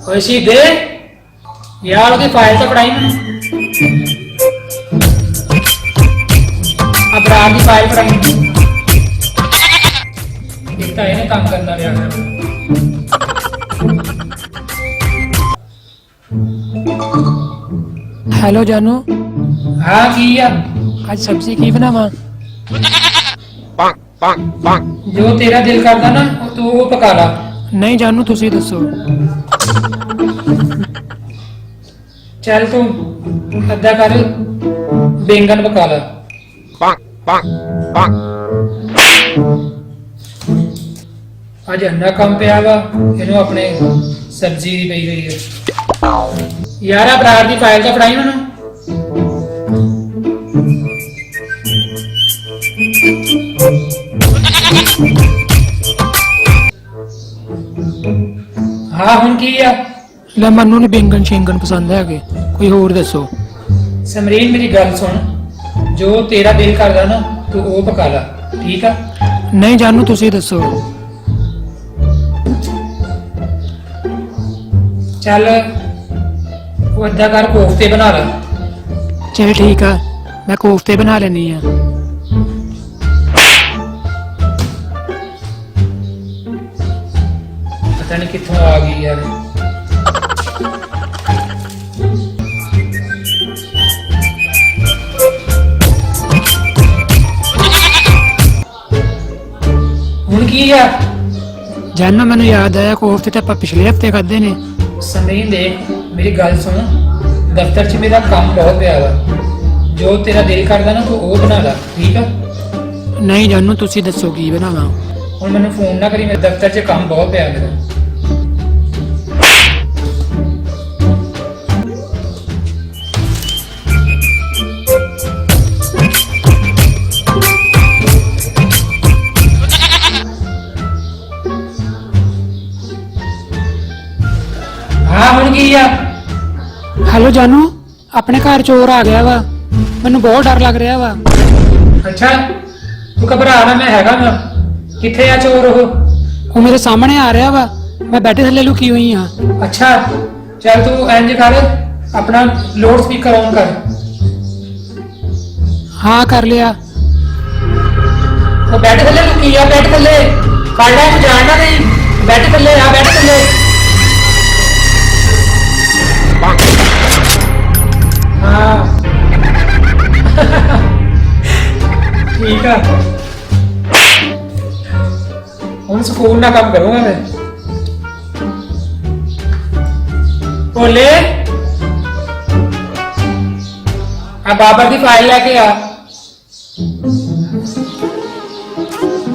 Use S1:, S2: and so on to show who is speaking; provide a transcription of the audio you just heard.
S1: ओए सीधे यार उसकी फाइल तो पढ़ाई मैंने अपराध की फाइल पढ़ाई इतना इन्हें काम करना रहा है।
S2: हेलो जानू
S1: हाँ की आ
S2: आज सब्जी की बनावा
S1: जो तेरा दिल करता ना तू वो पका ला।
S2: नहीं जानू तुसी दसो
S1: चल तू अद्धा कर बैंगन पका ला। अज अन्ना काम पिया वा इनू अपने सब्जी दी पई गई है यार अपराध की फाइल तो पढ़ाई मैनू हाँ हुण की आ
S2: ले मनु ने बैंगन शेंगन पसंद है कोई होर दसो।
S1: समरीन मेरी गल सुन जो तेरा दिल करदा ना तू वो पका ला ठीक है।
S2: नहीं जानू तुसी दसो
S1: चल वो अद्धा कर कोफ्ते बना ला।
S2: चल ठीक है मैं कोफ्ते बना लेनी है।
S1: पता नहीं कित्थों आ गई यार। हुण की आ
S2: जानू मैंने याद आया कोफ्ते तो आप पिछले हफ्ते खाधे ने।
S1: समरीन देख मेरी गल सुन दफ्तर च मेरा काम बहुत पिया वा जो तेरा दिल करदा ना तू वो बना ला ठीक है।
S2: नहीं जानू तुसी दसो की बनावा।
S1: हुण मैनू फोन ना करी मेरे दफ्तर च काम बहुत पिया मेरा। हाँ हुण की आ
S2: हेलो जानू अपने घर चोर आ गया वा मैनू बहुत डर लग रहा वा।
S1: अच्छा तू घबरा ना मैं हैगा ना किथे आ चोर
S2: वो मेरे सामने आ रहा वा मैं बैठे थले लुकी हुई हाँ।
S1: अच्छा चल तू इंज कर अपना लाउड स्पीकर ऑन कर।
S2: हाँ कर लिया।
S1: वो बैठ थले लुकी आ बैठ थले फड़ ले जानना नहीं बैठ थले आ बैठ थले। हाँ ठीक है ਹੁਣ ਸਕੂਲ ਨਾ ਕੰਮ ਕਰੂੰਗਾ मैं। बोले आ बाबर की फाइल लेके आ।